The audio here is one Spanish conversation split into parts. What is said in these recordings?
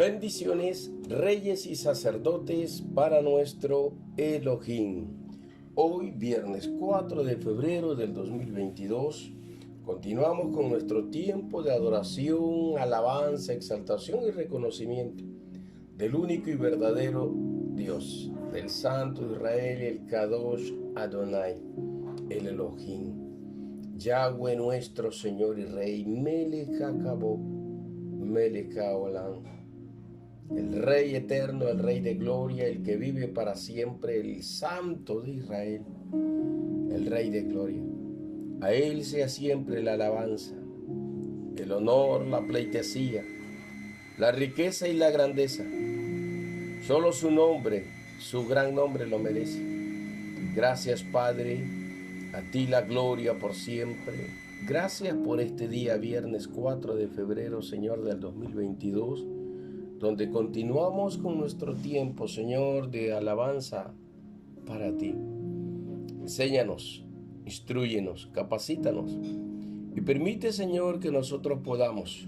Bendiciones, reyes y sacerdotes para nuestro Elohim. Hoy, viernes 4 de febrero del 2022, continuamos con nuestro tiempo de adoración, alabanza, exaltación y reconocimiento del único y verdadero Dios, del Santo Israel, el Kadosh Adonai, el Elohim, Yahweh nuestro Señor y Rey, Melech HaKavod, Melech HaOlam, el Rey eterno, el Rey de gloria, el que vive para siempre, el Santo de Israel, el Rey de gloria. A Él sea siempre la alabanza, el honor, la pleitesía, la riqueza y la grandeza. Solo su nombre, su gran nombre lo merece. Gracias, Padre, a ti la gloria por siempre. Gracias por este día, viernes 4 de febrero, Señor, del 2022, donde continuamos con nuestro tiempo, Señor, de alabanza para ti. Enséñanos, instrúyenos, capacítanos y permite, Señor, que nosotros podamos,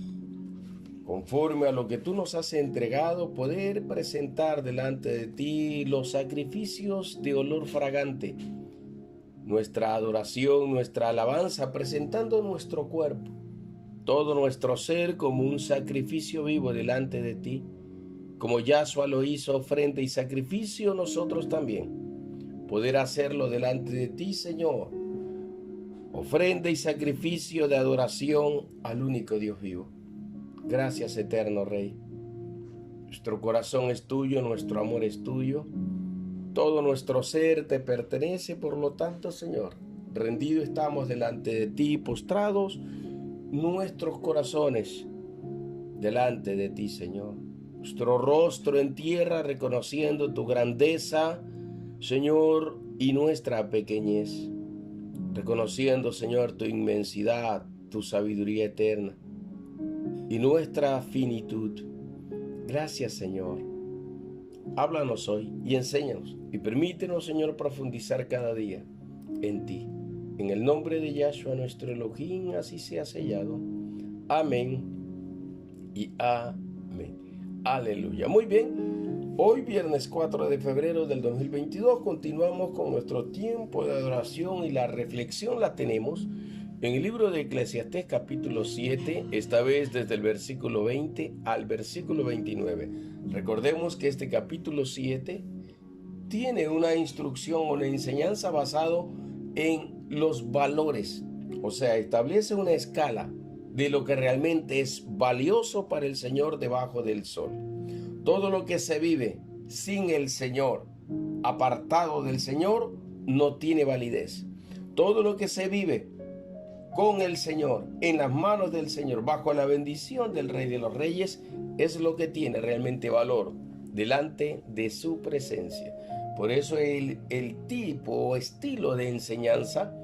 conforme a lo que tú nos has entregado, poder presentar delante de ti los sacrificios de olor fragante, nuestra adoración, nuestra alabanza, presentando nuestro cuerpo, todo nuestro ser como un sacrificio vivo delante de ti. Como Yahshua lo hizo ofrenda y sacrificio, nosotros también poder hacerlo delante de ti, Señor. Ofrenda y sacrificio de adoración al único Dios vivo. Gracias, eterno Rey. Nuestro corazón es tuyo, nuestro amor es tuyo. Todo nuestro ser te pertenece, por lo tanto, Señor, rendido estamos delante de ti, postrados nuestros corazones delante de ti, Señor. Nuestro rostro en tierra reconociendo tu grandeza, Señor, y nuestra pequeñez. Reconociendo, Señor, tu inmensidad, tu sabiduría eterna y nuestra finitud. Gracias, Señor. Háblanos hoy y enséñanos y permítenos, Señor, profundizar cada día en ti. En el nombre de Yahshua, nuestro Elohim, así sea sellado. Amén y amén. Aleluya. Muy bien. Hoy, viernes 4 de febrero del 2022, continuamos con nuestro tiempo de adoración y la reflexión la tenemos en el libro de Eclesiastés capítulo 7, esta vez desde el versículo 20 al versículo 29. Recordemos que este capítulo 7 tiene una instrucción, una enseñanza basado en los valores, o sea, establece una escala de lo que realmente es valioso para el Señor debajo del sol. Todo lo que se vive sin el Señor, apartado del Señor, no tiene validez. Todo lo que se vive con el Señor, en las manos del Señor, bajo la bendición del Rey de los Reyes, es lo que tiene realmente valor delante de su presencia. Por eso el tipo o estilo de enseñanza,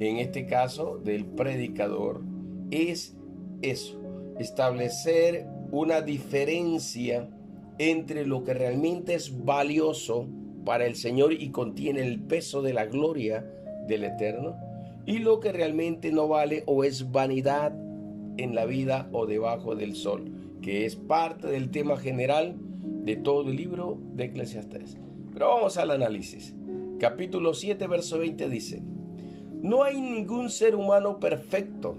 en este caso del predicador, es eso, establecer una diferencia entre lo que realmente es valioso para el Señor y contiene el peso de la gloria del Eterno, y lo que realmente no vale o es vanidad en la vida o debajo del sol, que es parte del tema general de todo el libro de Eclesiastés. Pero vamos al análisis. Capítulo 7, verso 20 dice: no hay ningún ser humano perfecto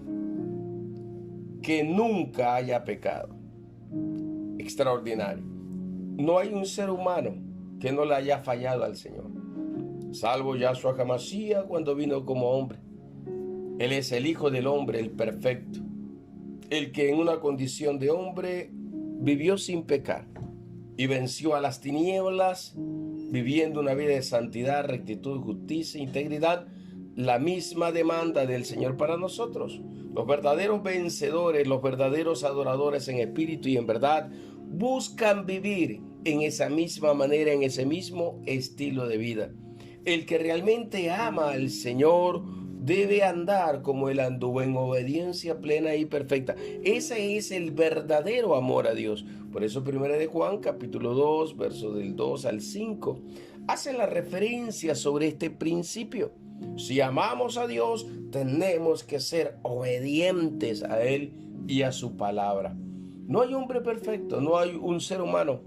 que nunca haya pecado. Extraordinario. No hay un ser humano que no le haya fallado al Señor, salvo Yahshua HaMashiach cuando vino como hombre. Él es el Hijo del Hombre, el perfecto, el que en una condición de hombre vivió sin pecar y venció a las tinieblas, viviendo una vida de santidad, rectitud, justicia, integridad, la misma demanda del Señor para nosotros. Los verdaderos vencedores, los verdaderos adoradores en espíritu y en verdad, buscan vivir en esa misma manera, en ese mismo estilo de vida. El que realmente ama al Señor debe andar como Él anduvo, en obediencia plena y perfecta. Ese es el verdadero amor a Dios. Por eso 1 de Juan, capítulo 2, versos del 2 al 5, hace la referencia sobre este principio. Si amamos a Dios, tenemos que ser obedientes a Él y a su palabra. No hay hombre perfecto, no hay un ser humano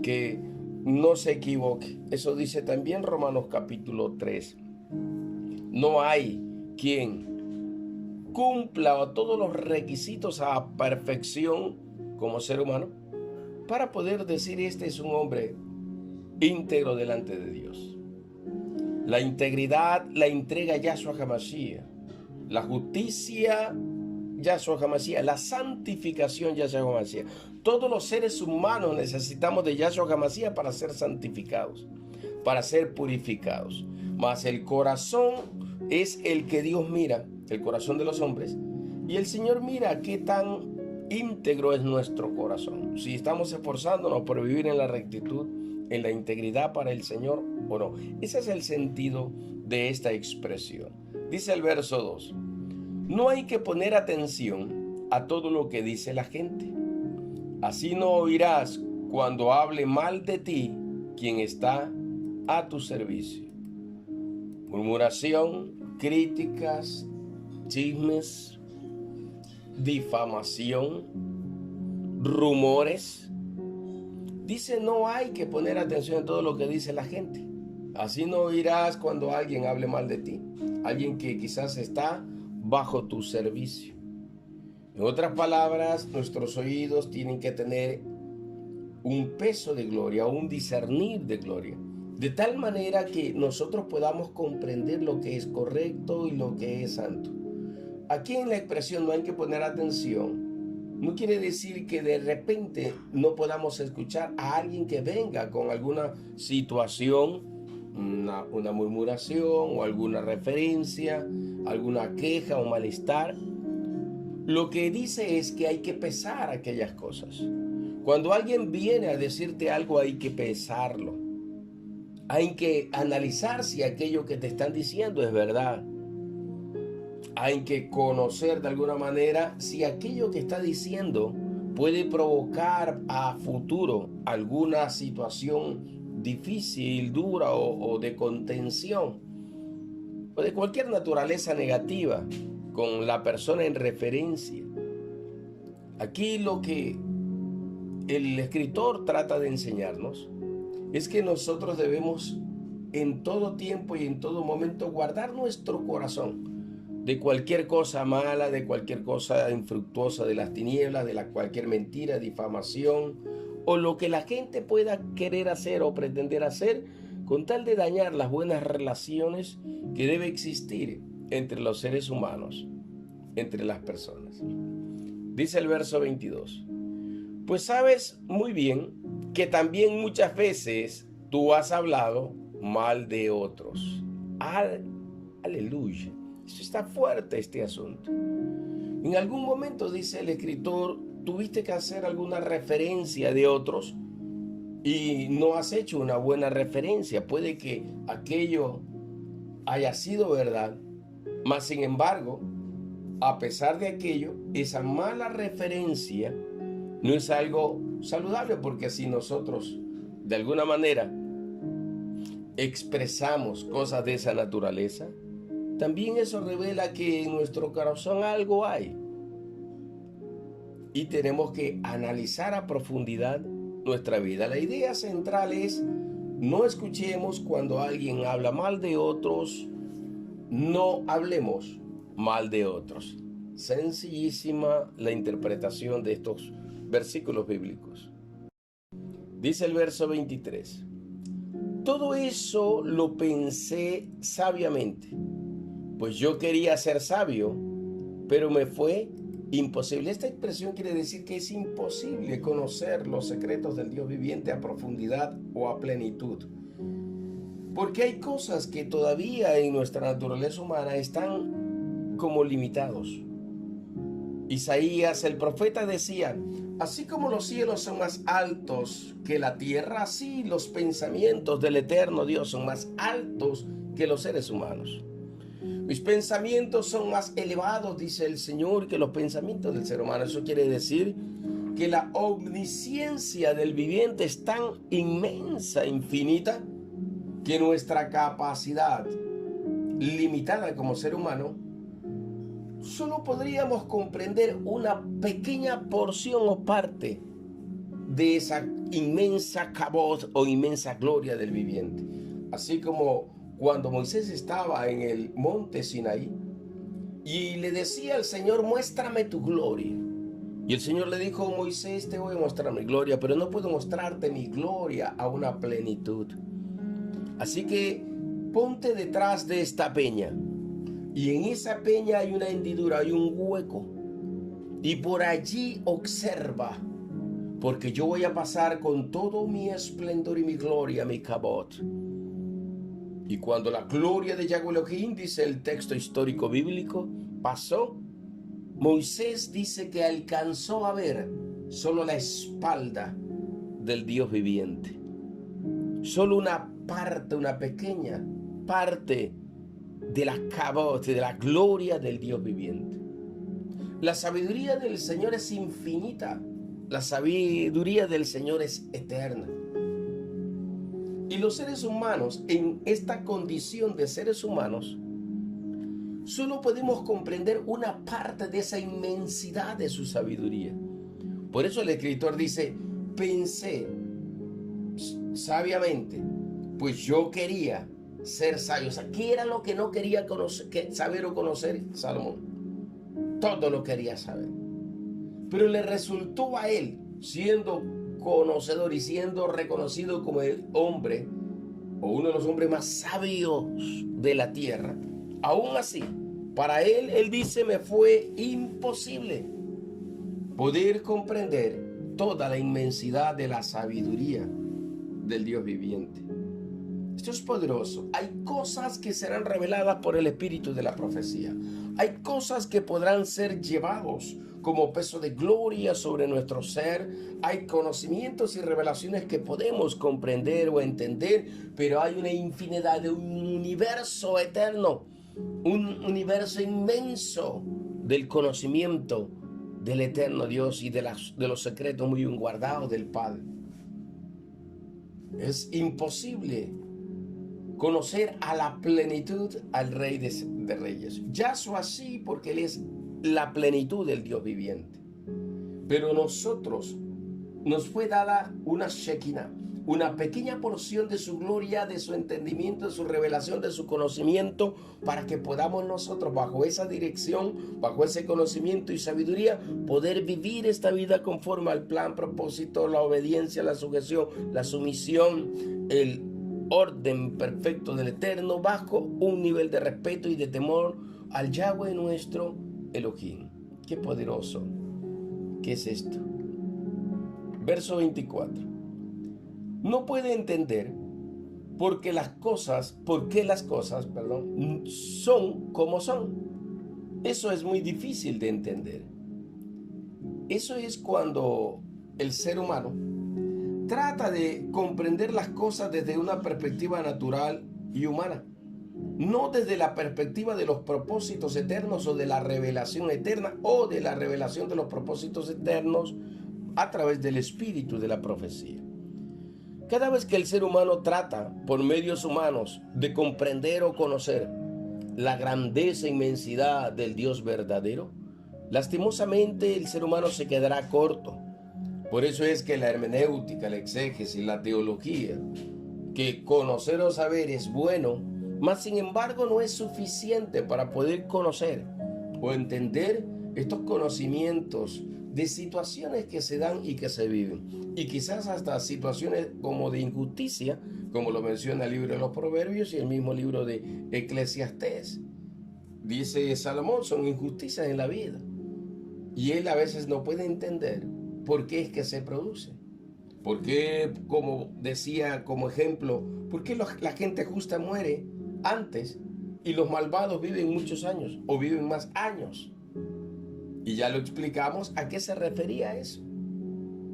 que no se equivoque. Eso dice también Romanos capítulo 3. No hay quien cumpla todos los requisitos a perfección como ser humano para poder decir este es un hombre íntegro delante de Dios. La integridad la entrega Yahshua HaMashiach. La justicia Yahshua HaMashiach. La santificación Yahshua HaMashiach. Todos los seres humanos necesitamos de Yahshua HaMashiach para ser santificados, para ser purificados. Mas el corazón es el que Dios mira, el corazón de los hombres, y el Señor mira qué tan íntegro es nuestro corazón. Si estamos esforzándonos por vivir en la rectitud, en la integridad para el Señor o no. Ese es el sentido de esta expresión. Dice el verso 2. No hay que poner atención a todo lo que dice la gente. Así no oirás cuando hable mal de ti quien está a tu servicio. Murmuración, críticas, chismes, difamación, rumores. Dice, no hay que poner atención a todo lo que dice la gente. Así no oirás cuando alguien hable mal de ti. Alguien que quizás está bajo tu servicio. En otras palabras, nuestros oídos tienen que tener un peso de gloria, un discernir de gloria. De tal manera que nosotros podamos comprender lo que es correcto y lo que es santo. Aquí en la expresión no hay que poner atención. No quiere decir que de repente no podamos escuchar a alguien que venga con alguna situación, una murmuración o alguna referencia, alguna queja o malestar. Lo que dice es que hay que pesar aquellas cosas. Cuando alguien viene a decirte algo hay que pesarlo. Hay que analizar si aquello que te están diciendo es verdad. Hay que conocer de alguna manera si aquello que está diciendo puede provocar a futuro alguna situación difícil, dura o de contención o de cualquier naturaleza negativa con la persona en referencia. Aquí lo que el escritor trata de enseñarnos es que nosotros debemos en todo tiempo y en todo momento guardar nuestro corazón de cualquier cosa mala, de cualquier cosa infructuosa de las tinieblas, de cualquier mentira, difamación o lo que la gente pueda querer hacer o pretender hacer con tal de dañar las buenas relaciones que debe existir entre los seres humanos, entre las personas. Dice el verso 22. Pues sabes muy bien que también muchas veces tú has hablado mal de otros. Aleluya. Eso está fuerte este asunto. En algún momento, dice el escritor, tuviste que hacer alguna referencia de otros y no has hecho una buena referencia. Puede que aquello haya sido verdad, mas sin embargo, a pesar de aquello, esa mala referencia no es algo saludable, porque si nosotros de alguna manera expresamos cosas de esa naturaleza, también eso revela que en nuestro corazón algo hay. Y tenemos que analizar a profundidad nuestra vida. La idea central es: no escuchemos cuando alguien habla mal de otros, no hablemos mal de otros. Sencillísima la interpretación de estos versículos bíblicos. Dice el verso 23. Todo eso lo pensé sabiamente, pues yo quería ser sabio, pero me fue imposible. Esta expresión quiere decir que es imposible conocer los secretos del Dios viviente a profundidad o a plenitud. Porque hay cosas que todavía en nuestra naturaleza humana están como limitados. Isaías, el profeta, decía: así como los cielos son más altos que la tierra, así los pensamientos del eterno Dios son más altos que los seres humanos. Mis pensamientos son más elevados, dice el Señor, que los pensamientos del ser humano. Eso quiere decir que la omnisciencia del viviente es tan inmensa, infinita, que nuestra capacidad limitada como ser humano solo podríamos comprender una pequeña porción o parte de esa inmensa kabod o inmensa gloria del viviente. Así como cuando Moisés estaba en el monte Sinaí y le decía al Señor, muéstrame tu gloria. Y el Señor le dijo, Moisés, te voy a mostrar mi gloria, pero no puedo mostrarte mi gloria a una plenitud. Así que ponte detrás de esta peña. Y en esa peña hay una hendidura, hay un hueco. Y por allí observa, porque yo voy a pasar con todo mi esplendor y mi gloria, mi kabod. Y cuando la gloria de Yahweh Elohim, dice el texto histórico bíblico, pasó, Moisés dice que alcanzó a ver solo la espalda del Dios viviente. Solo una parte, una pequeña parte de la kabod, de la gloria del Dios viviente. La sabiduría del Señor es infinita. La sabiduría del Señor es eterna. Y los seres humanos, en esta condición de seres humanos, solo podemos comprender una parte de esa inmensidad de su sabiduría. Por eso el escritor dice, pensé sabiamente, pues yo quería ser sabio. O sea, ¿qué era lo que no quería saber o conocer Salomón? Todo lo quería saber. Pero le resultó a él, siendo conocedor y siendo reconocido como el hombre, o uno de los hombres más sabios de la tierra, aún así, para él dice, me fue imposible poder comprender toda la inmensidad de la sabiduría del Dios viviente. Esto es poderoso. Hay cosas que serán reveladas por el espíritu de la profecía. Hay cosas que podrán ser llevados como peso de gloria sobre nuestro ser. Hay conocimientos y revelaciones que podemos comprender o entender, pero hay una infinidad de un universo eterno, un universo inmenso del conocimiento del eterno Dios y de los secretos muy bien guardados del Padre. Es imposible conocer a la plenitud al Rey de Reyes. Yahshua sí, porque Él es la plenitud del Dios viviente. Pero nosotros nos fue dada una Shekinah, una pequeña porción de su gloria, de su entendimiento, de su revelación, de su conocimiento, para que podamos nosotros, bajo esa dirección, bajo ese conocimiento y sabiduría, poder vivir esta vida conforme al plan, propósito, la obediencia, la sujeción, la sumisión, el orden perfecto del Eterno, bajo un nivel de respeto y de temor al Yahweh nuestro Elohim. Qué poderoso. ¿Qué es esto? Verso 24. No puede entender por qué las cosas, son como son. Eso es muy difícil de entender. Eso es cuando el ser humano trata de comprender las cosas desde una perspectiva natural y humana, no desde la perspectiva de los propósitos eternos o de la revelación eterna o de la revelación de los propósitos eternos a través del espíritu de la profecía. Cada vez que el ser humano trata por medios humanos de comprender o conocer la grandeza e inmensidad del Dios verdadero, lastimosamente el ser humano se quedará corto. Por eso es que la hermenéutica, la exégesis, la teología, que conocer o saber es bueno, mas sin embargo no es suficiente para poder conocer o entender estos conocimientos de situaciones que se dan y que se viven. Y quizás hasta situaciones como de injusticia, como lo menciona el libro de los Proverbios y el mismo libro de Eclesiastés. Dice Salomón, son injusticias en la vida. Y él a veces no puede entender por qué es que se produce. ¿Por qué, como decía como ejemplo, por qué la gente justa muere antes y los malvados viven muchos años o viven más años? Y ya lo explicamos a qué se refería eso.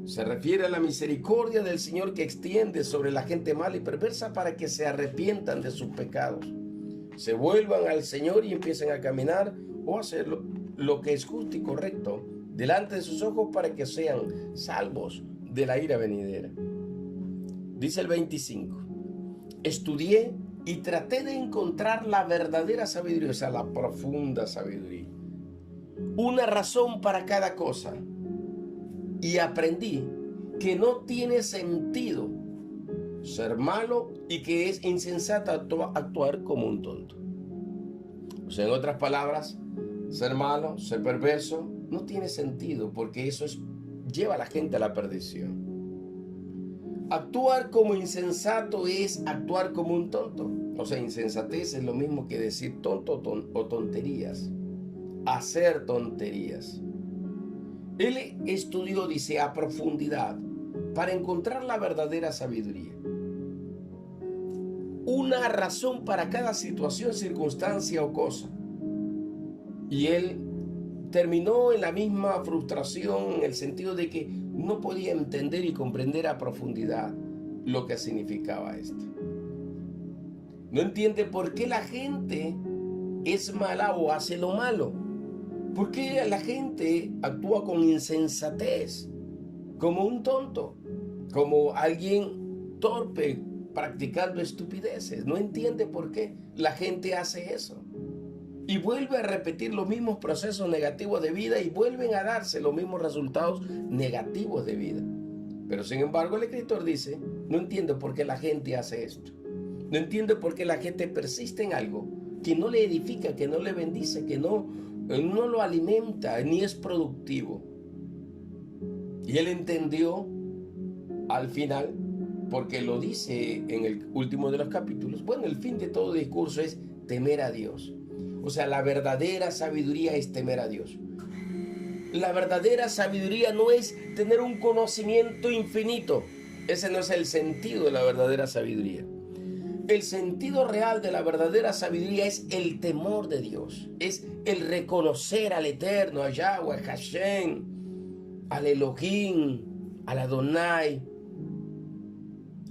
Se refiere a la misericordia del Señor que extiende sobre la gente mala y perversa para que se arrepientan de sus pecados, se vuelvan al Señor y empiecen a caminar o hacer lo que es justo y correcto delante de sus ojos para que sean salvos de la ira venidera. Dice el 25, estudié y traté de encontrar la verdadera sabiduría, o sea, la profunda sabiduría. una razón para cada cosa. Y aprendí que no tiene sentido ser malo y que es insensato actuar como un tonto. O sea, en otras palabras, ser malo, ser perverso, no tiene sentido porque eso lleva a la gente a la perdición. Actuar como insensato es actuar como un tonto. O sea, insensatez es lo mismo que decir tonto o tonterías. Hacer tonterías. Él estudió, dice, a profundidad para encontrar la verdadera sabiduría. Una razón para cada situación, circunstancia o cosa. Y él terminó en la misma frustración en el sentido de que no podía entender y comprender a profundidad lo que significaba esto. No entiende por qué la gente es mala o hace lo malo. ¿Por qué la gente actúa con insensatez? Como un tonto, como alguien torpe practicando estupideces. No entiende por qué la gente hace eso. Y vuelve a repetir los mismos procesos negativos de vida y vuelven a darse los mismos resultados negativos de vida. Pero sin embargo el escritor dice, no entiendo por qué la gente hace esto. No entiendo por qué la gente persiste en algo que no le edifica, que no le bendice, que no lo alimenta, ni es productivo. Y él entendió al final, porque lo dice en el último de los capítulos, bueno, el fin de todo discurso es temer a Dios. O sea, la verdadera sabiduría es temer a Dios. La verdadera sabiduría no es tener un conocimiento infinito. Ese no es el sentido de la verdadera sabiduría. El sentido real de la verdadera sabiduría es el temor de Dios. Es el reconocer al Eterno, a Yahweh, a Hashem, al Elohim, al Adonai,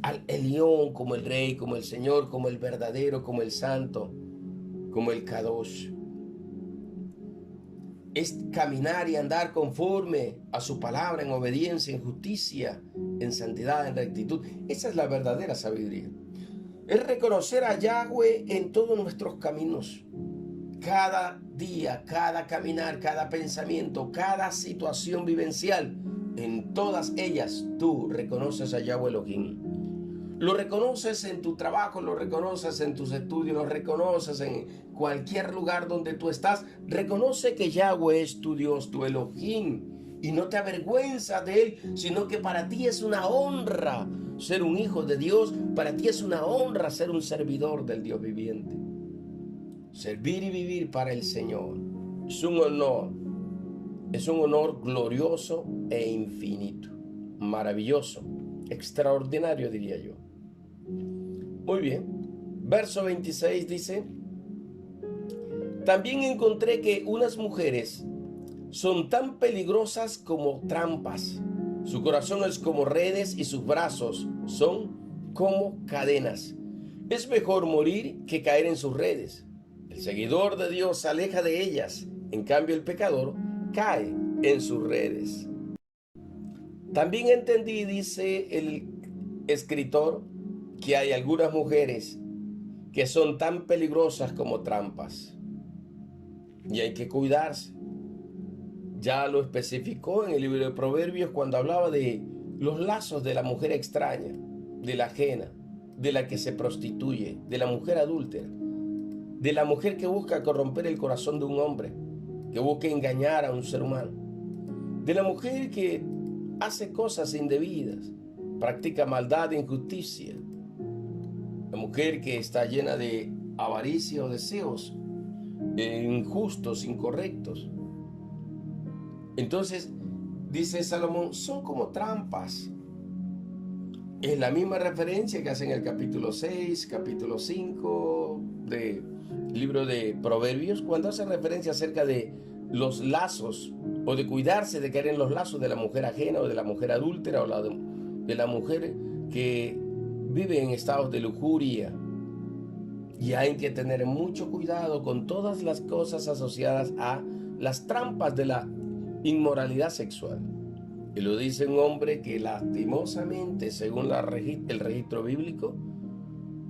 al Elión como el Rey, como el Señor, como el verdadero, como el Santo, como el Kadosh. Es caminar y andar conforme a su palabra, en obediencia, en justicia, en santidad, en rectitud. Esa es la verdadera sabiduría. Es reconocer a Yahweh en todos nuestros caminos. Cada día, cada caminar, cada pensamiento, cada situación vivencial, en todas ellas tú reconoces a Yahweh Elohim. Lo reconoces en tu trabajo, lo reconoces en tus estudios, lo reconoces en cualquier lugar donde tú estás. Reconoce que Yahweh es tu Dios, tu Elohim. Y no te avergüenzas de Él, sino que para ti es una honra ser un hijo de Dios. Para ti es una honra ser un servidor del Dios viviente. Servir y vivir para el Señor es un honor. Es un honor glorioso e infinito. Maravilloso, extraordinario, diría yo. Muy bien. Verso 26 dice: también encontré que unas mujeres son tan peligrosas como trampas. Su corazón es como redes y sus brazos son como cadenas. Es mejor morir que caer en sus redes. El seguidor de Dios se aleja de ellas. En cambio, el pecador cae en sus redes. También entendí, dice el escritor, que hay algunas mujeres que son tan peligrosas como trampas. Y hay que cuidarse. Ya lo especificó en el libro de Proverbios cuando hablaba de los lazos de la mujer extraña, de la ajena, de la que se prostituye, de la mujer adúltera, de la mujer que busca corromper el corazón de un hombre, que busca engañar a un ser humano, de la mujer que hace cosas indebidas, practica maldad e injusticia, la mujer que está llena de avaricia o deseos injustos, incorrectos. Entonces, dice Salomón, son como trampas. Es la misma referencia que hace en el capítulo 6, capítulo 5 del libro de Proverbios, cuando hace referencia acerca de los lazos, o de cuidarse de caer en los lazos de la mujer ajena, o de la mujer adúltera, o de la mujer que vive en estados de lujuria. Y hay que tener mucho cuidado con todas las cosas asociadas a las trampas de la inmoralidad sexual. Y lo dice un hombre que lastimosamente, según el registro bíblico,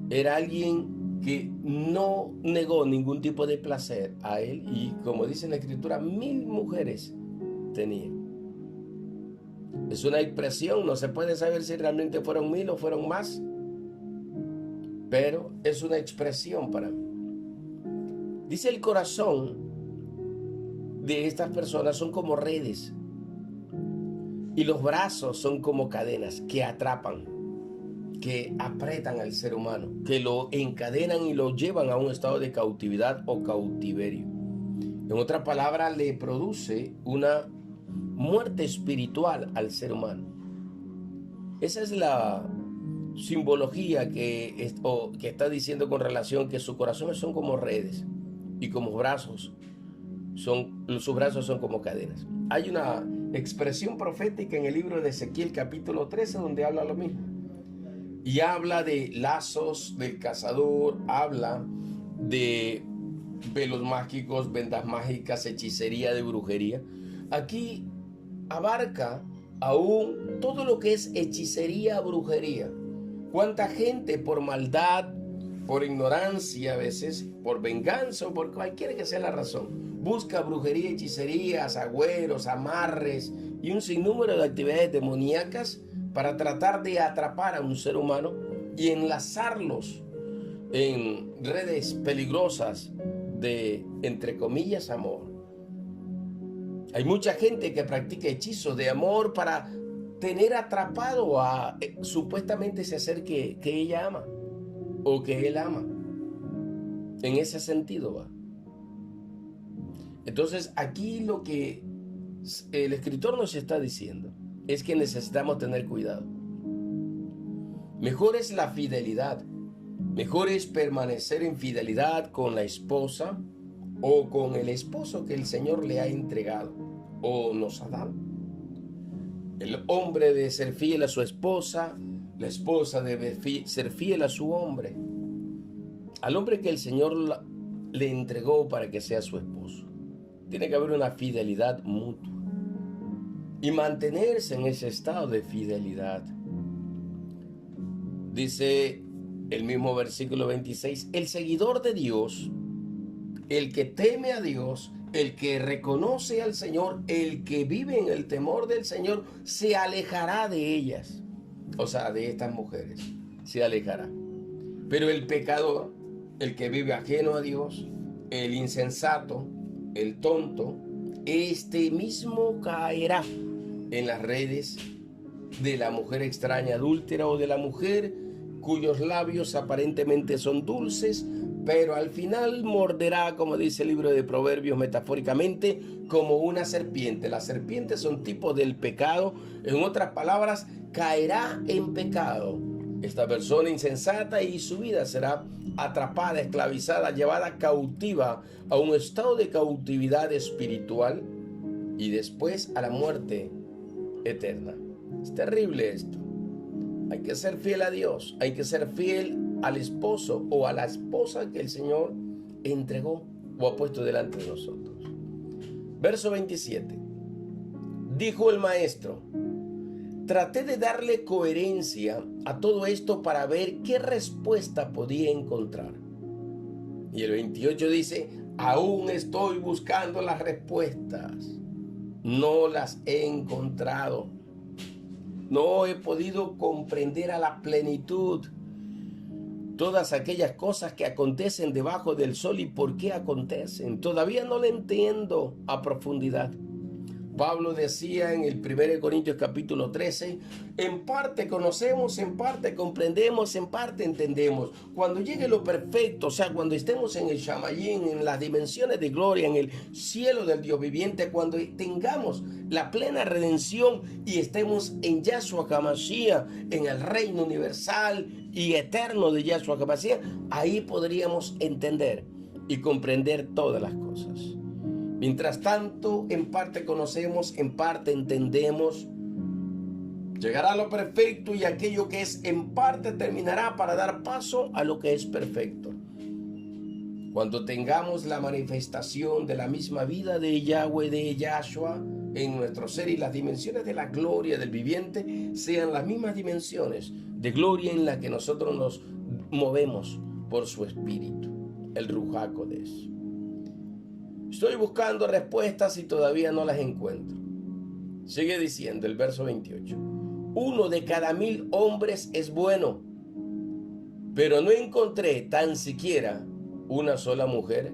era alguien que no negó ningún tipo de placer a él, y como dice la escritura, 1000 mujeres tenía. Es una expresión, no se puede saber si realmente fueron 1000 o fueron más, pero es una expresión para mí. Dice, el corazón de estas personas son como redes y los brazos son como cadenas que atrapan, que apretan al ser humano, que lo encadenan y lo llevan a un estado de cautividad o cautiverio. En otra palabra, le produce una muerte espiritual al ser humano. Esa es la simbología que está diciendo con relación que sus corazones son como redes y como brazos sus brazos son como cadenas. Hay una expresión profética en el libro de Ezequiel capítulo 13 donde habla lo mismo. Y habla de lazos del cazador, habla de velos mágicos, vendas mágicas, hechicería, de brujería. Aquí abarca aún todo lo que es hechicería, brujería. Cuánta gente por maldad, por ignorancia a veces, por venganza o por cualquiera que sea la razón, busca brujería, hechicerías, agüeros, amarres y un sinnúmero de actividades demoníacas para tratar de atrapar a un ser humano y enlazarlos en redes peligrosas de, entre comillas, amor. Hay mucha gente que practica hechizos de amor para tener atrapado a supuestamente ese ser que ella ama o que él ama. En ese sentido va. Entonces aquí lo que el escritor nos está diciendo es que necesitamos tener cuidado. Mejor es la fidelidad. Mejor es permanecer en fidelidad con la esposa o con el esposo que el Señor le ha entregado o nos ha dado. El hombre debe ser fiel a su esposa, la esposa debe ser fiel a su hombre, al hombre que el Señor le entregó para que sea su esposo. Tiene que haber una fidelidad mutua y mantenerse en ese estado de fidelidad. Dice el mismo versículo 26, el seguidor de Dios, el que teme a Dios, el que reconoce al Señor, el que vive en el temor del Señor, se alejará de ellas. O sea, de estas mujeres, se alejará. Pero el pecador, el que vive ajeno a Dios, el insensato, el tonto, este mismo caerá en las redes de la mujer extraña adúltera o de la mujer cuyos labios aparentemente son dulces, pero al final morderá, como dice el libro de Proverbios metafóricamente, como una serpiente. Las serpientes son tipos del pecado. En otras palabras, caerá en pecado esta persona insensata y su vida será atrapada, esclavizada, llevada cautiva a un estado de cautividad espiritual y después a la muerte eterna. Es terrible esto. Hay que ser fiel a Dios, hay que ser fiel al esposo o a la esposa que el Señor entregó o ha puesto delante de nosotros. Verso 27. Dijo el maestro: traté de darle coherencia a todo esto para ver qué respuesta podía encontrar. Y el 28 dice: aún estoy buscando las respuestas. No las he encontrado. No he podido comprender a la plenitud todas aquellas cosas que acontecen debajo del sol y por qué acontecen. Todavía no lo entiendo a profundidad. Pablo decía en el 1 Corintios capítulo 13, en parte conocemos, en parte comprendemos, en parte entendemos. Cuando llegue lo perfecto, o sea, cuando estemos en el Shamayim, en las dimensiones de gloria, en el cielo del Dios viviente, cuando tengamos la plena redención y estemos en Yahshua HaMashiach, en el reino universal y eterno de Yahshua HaMashiach, ahí podríamos entender y comprender todas las cosas. Mientras tanto, en parte conocemos, en parte entendemos. Llegará lo perfecto y aquello que es en parte terminará para dar paso a lo que es perfecto. Cuando tengamos la manifestación de la misma vida de Yahweh, de Yahshua, en nuestro ser y las dimensiones de la gloria del viviente sean las mismas dimensiones de gloria en las que nosotros nos movemos por su espíritu, el Ruach HaKodesh. Estoy buscando respuestas y todavía no las encuentro. Sigue diciendo el verso 28. 1 de cada 1000 hombres es bueno, pero no encontré tan siquiera una sola mujer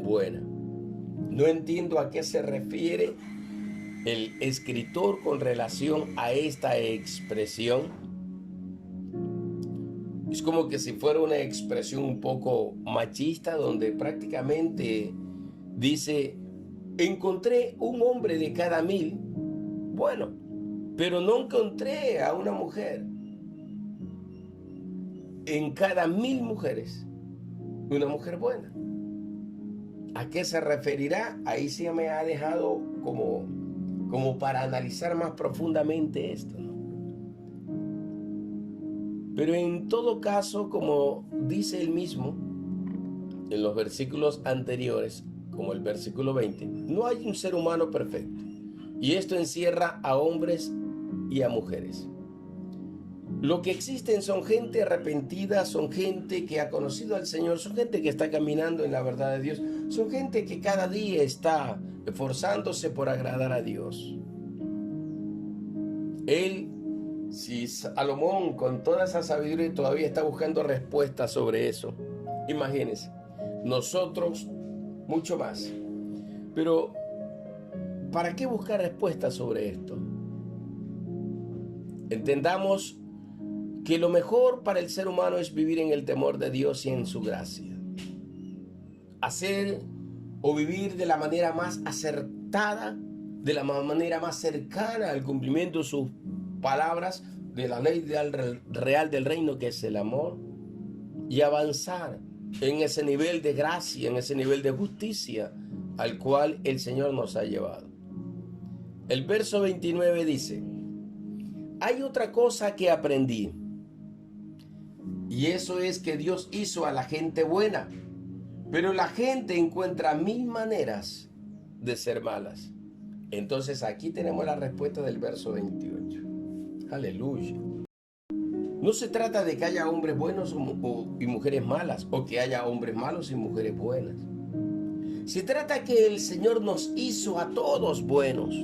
buena. No entiendo a qué se refiere el escritor con relación a esta expresión. Es como que si fuera una expresión un poco machista, donde prácticamente dice: encontré un hombre de cada 1000 bueno, pero no encontré a una mujer. En cada 1000 mujeres, una mujer buena. ¿A qué se referirá? Ahí sí me ha dejado como para analizar más profundamente esto, ¿no? Pero en todo caso, como dice él mismo en los versículos anteriores, como el versículo 20, no hay un ser humano perfecto. Y esto encierra a hombres y a mujeres. Lo que existen son gente arrepentida, son gente que ha conocido al Señor, son gente que está caminando en la verdad de Dios, son gente que cada día está esforzándose por agradar a Dios. Si Salomón con toda esa sabiduría todavía está buscando respuestas sobre eso, imagínense, nosotros mucho más. Pero ¿para qué buscar respuestas sobre esto? Entendamos que lo mejor para el ser humano es vivir en el temor de Dios y en su gracia. Hacer o vivir de la manera más acertada, de la manera más cercana al cumplimiento de sus palabras, de la ley real del reino, que es el amor, y avanzar en ese nivel de gracia, en ese nivel de justicia al cual el Señor nos ha llevado. El verso 29 dice: hay otra cosa que aprendí, y eso es que Dios hizo a la gente buena, pero la gente encuentra 1000 maneras de ser malas. Entonces aquí tenemos la respuesta del verso 28. Aleluya. No se trata de que haya hombres buenos y mujeres malas, o que haya hombres malos y mujeres buenas. Se trata que el Señor nos hizo a todos buenos.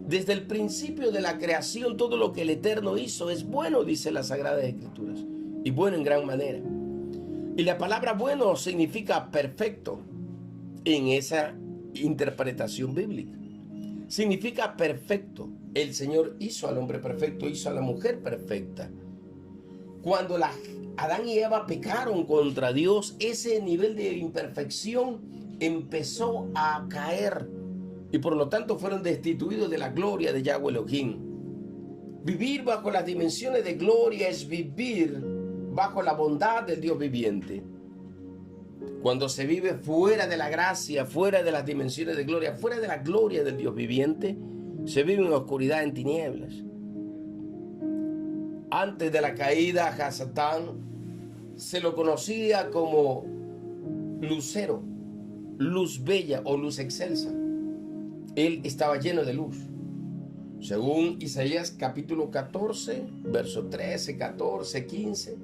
Desde el principio de la creación, todo lo que el Eterno hizo es bueno, dice las Sagradas Escrituras, y bueno en gran manera. Y la palabra bueno significa perfecto en esa interpretación bíblica. Significa perfecto. El Señor hizo al hombre perfecto, hizo a la mujer perfecta. Cuando Adán y Eva pecaron contra Dios, ese nivel de imperfección empezó a caer y por lo tanto fueron destituidos de la gloria de Yahweh Elohim. Vivir bajo las dimensiones de gloria es vivir bajo la bondad del Dios viviente. Cuando se vive fuera de la gracia, fuera de las dimensiones de gloria, fuera de la gloria del Dios viviente, se vive en oscuridad, en tinieblas. Antes de la caída, a Satán se lo conocía como lucero, luz bella o luz excelsa. Él estaba lleno de luz. Según Isaías capítulo 14, verso 13, 14, 15,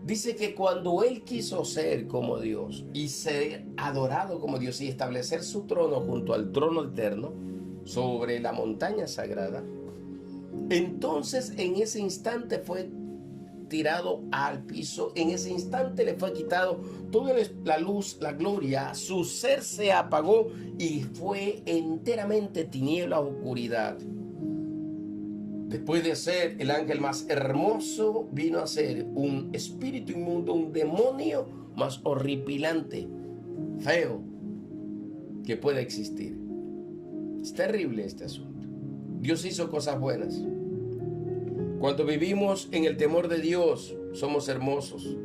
dice que cuando él quiso ser como Dios y ser adorado como Dios y establecer su trono junto al trono eterno sobre la montaña sagrada, entonces en ese instante fue tirado al piso, en ese instante le fue quitado toda la luz, la gloria, su ser se apagó y fue enteramente tiniebla, oscuridad. Después de ser el ángel más hermoso, vino a ser un espíritu inmundo, un demonio más horripilante, feo, que pueda existir. Es terrible este asunto. Dios hizo cosas buenas. Cuando vivimos en el temor de Dios, somos hermosos.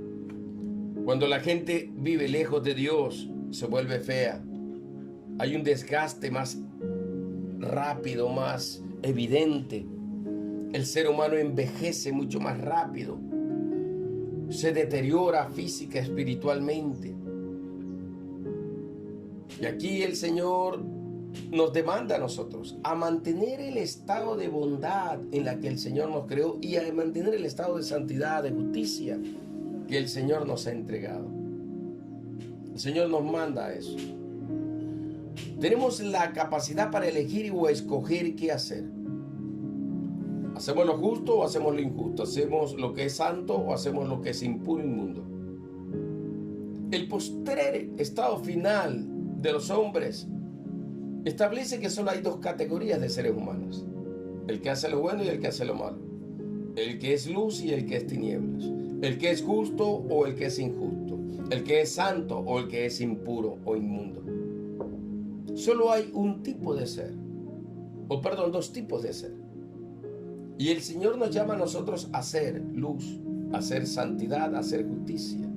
Cuando la gente vive lejos de Dios, se vuelve fea. Hay un desgaste más rápido, más evidente. El ser humano envejece mucho más rápido. Se deteriora física, espiritualmente. Y aquí el Señor nos demanda a nosotros a mantener el estado de bondad en la que el Señor nos creó y a mantener el estado de santidad, de justicia. que el Señor nos ha entregado. El Señor nos manda a eso. Tenemos la capacidad para elegir o escoger qué hacer. ¿Hacemos lo justo o hacemos lo injusto? ¿Hacemos lo que es santo o hacemos lo que es impuro e inmundo? El postrer estado final de los hombres establece que solo hay dos categorías de seres humanos: el que hace lo bueno y el que hace lo malo, el que es luz y el que es tinieblas, el que es justo o el que es injusto, el que es santo o el que es impuro o inmundo. Solo hay un tipo de ser, dos tipos de ser. Y el Señor nos llama a nosotros a ser luz, a ser santidad, a ser justicia,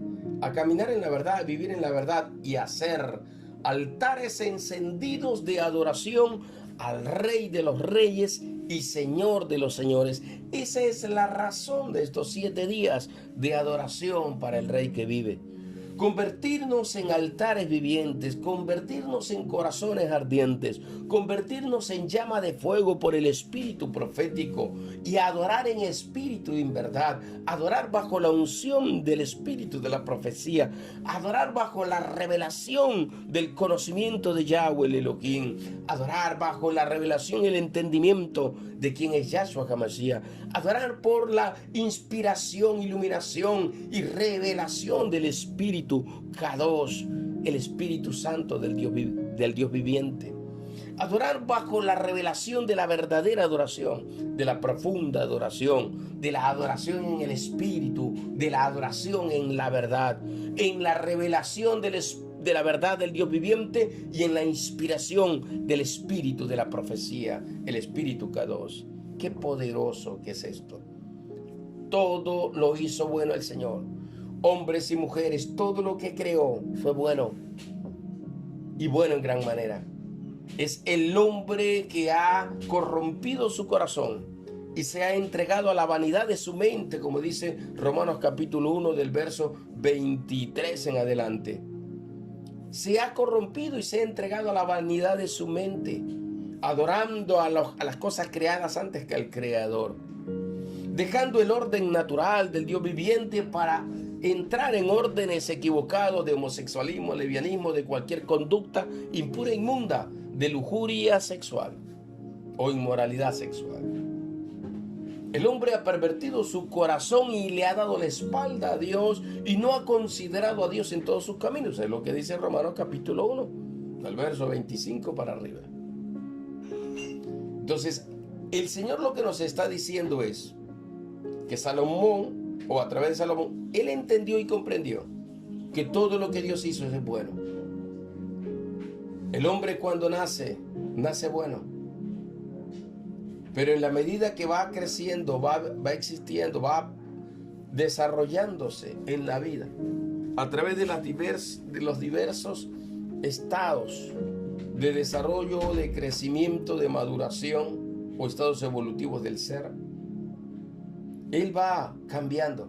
a caminar en la verdad, a vivir en la verdad y a hacer altares encendidos de adoración al Rey de los Reyes y Señor de los Señores. Esa es la razón de estos 7 días de adoración para el Rey que vive. Convertirnos en altares vivientes, convertirnos en corazones ardientes, convertirnos en llama de fuego por el espíritu profético y adorar en espíritu y en verdad, adorar bajo la unción del espíritu de la profecía, adorar bajo la revelación del conocimiento de Yahweh el Elohim, adorar bajo la revelación y el entendimiento de quién es Yahshua HaMashiach, adorar por la inspiración, iluminación y revelación del espíritu Kadosh, el Espíritu Santo del Dios viviente. Adorar bajo la revelación de la verdadera adoración, de la profunda adoración, de la adoración en el Espíritu, de la adoración en la verdad, en la revelación de la verdad del Dios viviente y en la inspiración del Espíritu de la profecía, el Espíritu Kadosh. Qué poderoso que es esto. Todo lo hizo bueno el Señor. Hombres y mujeres, todo lo que creó fue bueno, y bueno en gran manera. Es el hombre que ha corrompido su corazón y se ha entregado a la vanidad de su mente, como dice Romanos capítulo 1 del verso 23 en adelante. Se ha corrompido y se ha entregado a la vanidad de su mente, adorando a las cosas creadas antes que al Creador, dejando el orden natural del Dios viviente para entrar en órdenes equivocados de homosexualismo, lesbianismo, de cualquier conducta impura e inmunda, de lujuria sexual o inmoralidad sexual. El hombre ha pervertido su corazón y le ha dado la espalda a Dios y no ha considerado a Dios en todos sus caminos. Es lo que dice Romanos capítulo 1, del verso 25 para arriba. Entonces, el Señor lo que nos está diciendo es que Salomón, o a través de Salomón, él entendió y comprendió que todo lo que Dios hizo es bueno. El hombre cuando nace bueno. Pero en la medida que va creciendo, va existiendo, va desarrollándose en la vida, a través de los diversos estados de desarrollo, de crecimiento, de maduración o estados evolutivos del ser, él va cambiando,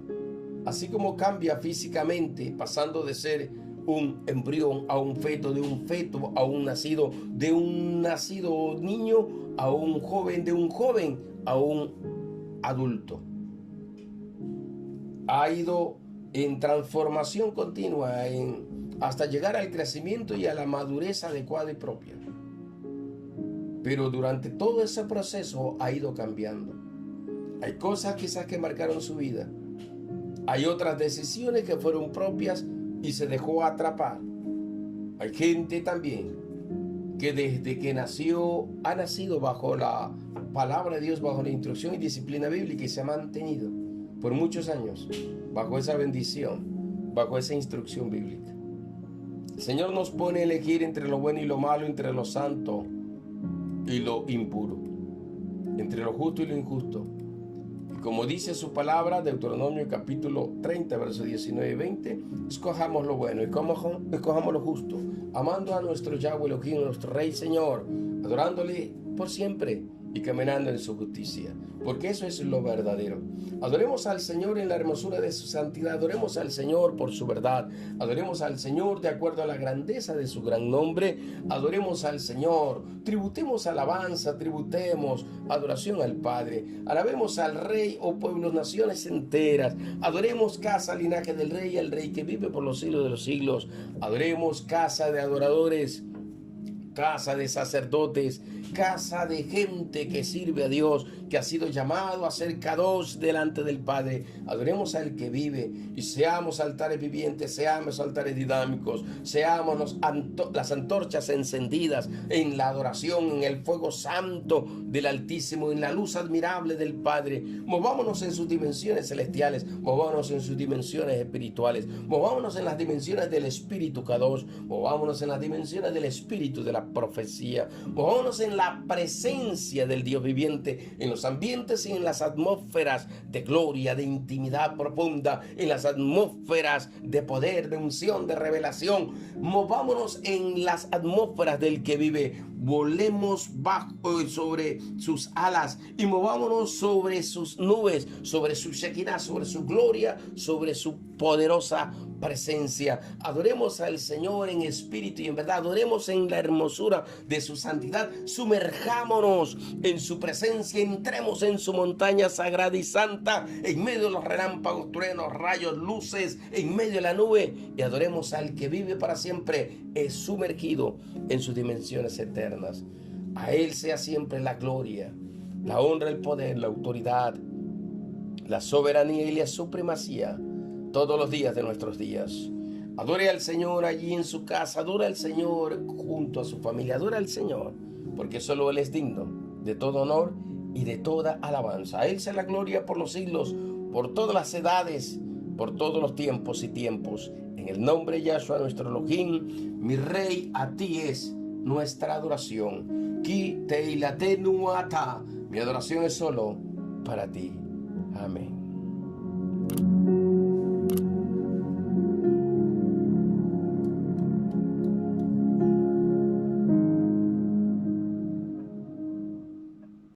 así como cambia físicamente, pasando de ser un embrión a un feto, de un feto a un nacido, de un nacido niño a un joven, de un joven a un adulto. Ha ido en transformación continua hasta llegar al crecimiento y a la madurez adecuada y propia. Pero durante todo ese proceso ha ido cambiando. Hay cosas quizás que marcaron su vida. Hay otras decisiones que fueron propias y se dejó atrapar. Hay gente también que desde que nació ha nacido bajo la palabra de Dios, bajo la instrucción y disciplina bíblica y se ha mantenido por muchos años bajo esa bendición, bajo esa instrucción bíblica. El Señor nos pone a elegir entre lo bueno y lo malo, entre lo santo y lo impuro, entre lo justo y lo injusto. Como dice su palabra, Deuteronomio capítulo 30, versos 19 y 20, escojamos lo bueno y escojamos lo justo, amando a nuestro Yahweh Elohim, nuestro Rey Señor, adorándole por siempre y caminando en su justicia, porque eso es lo verdadero. Adoremos al Señor en la hermosura de su santidad, adoremos al Señor por su verdad, adoremos al Señor de acuerdo a la grandeza de su gran nombre, adoremos al Señor, tributemos alabanza, tributemos adoración al Padre, alabemos al Rey, oh pueblos, naciones enteras, adoremos casa, linaje del Rey, al Rey que vive por los siglos de los siglos, adoremos casa de adoradores, casa de sacerdotes, casa de gente que sirve a Dios, que ha sido llamado a ser Kadosh delante del Padre. Adoremos al que vive y seamos altares vivientes, seamos altares dinámicos, seamos las antorchas encendidas en la adoración, en el fuego santo del Altísimo, en la luz admirable del Padre. Movámonos en sus dimensiones celestiales, movámonos en sus dimensiones espirituales, movámonos en las dimensiones del Espíritu Kadosh, movámonos en las dimensiones del Espíritu de la profecía, movámonos en la presencia del Dios viviente, en los ambientes y en las atmósferas de gloria, de intimidad profunda, en las atmósferas de poder, de unción, de revelación. Movámonos en las atmósferas del que vive, volemos bajo sobre sus alas y movámonos sobre sus nubes, sobre su Shekinah, sobre su gloria, sobre su poderosa presencia. Adoremos al Señor en espíritu y en verdad, adoremos en la hermosura de su santidad, sumerjámonos en su presencia, entremos en su montaña sagrada y santa, en medio de los relámpagos, truenos, rayos, luces, en medio de la nube, y adoremos al que vive para siempre, es sumergido en sus dimensiones eternas. A Él sea siempre la gloria, la honra, el poder, la autoridad, la soberanía y la supremacía todos los días de nuestros días. Adore al Señor allí en su casa, adora al Señor junto a su familia, adora al Señor, porque solo Él es digno de todo honor y de toda alabanza. A Él sea la gloria por los siglos, por todas las edades, por todos los tiempos y tiempos. En el nombre de Yahshua, nuestro Elohim, mi Rey, a ti es nuestra adoración. Ki teilatenu ata. Mi adoración es solo para ti. Amén.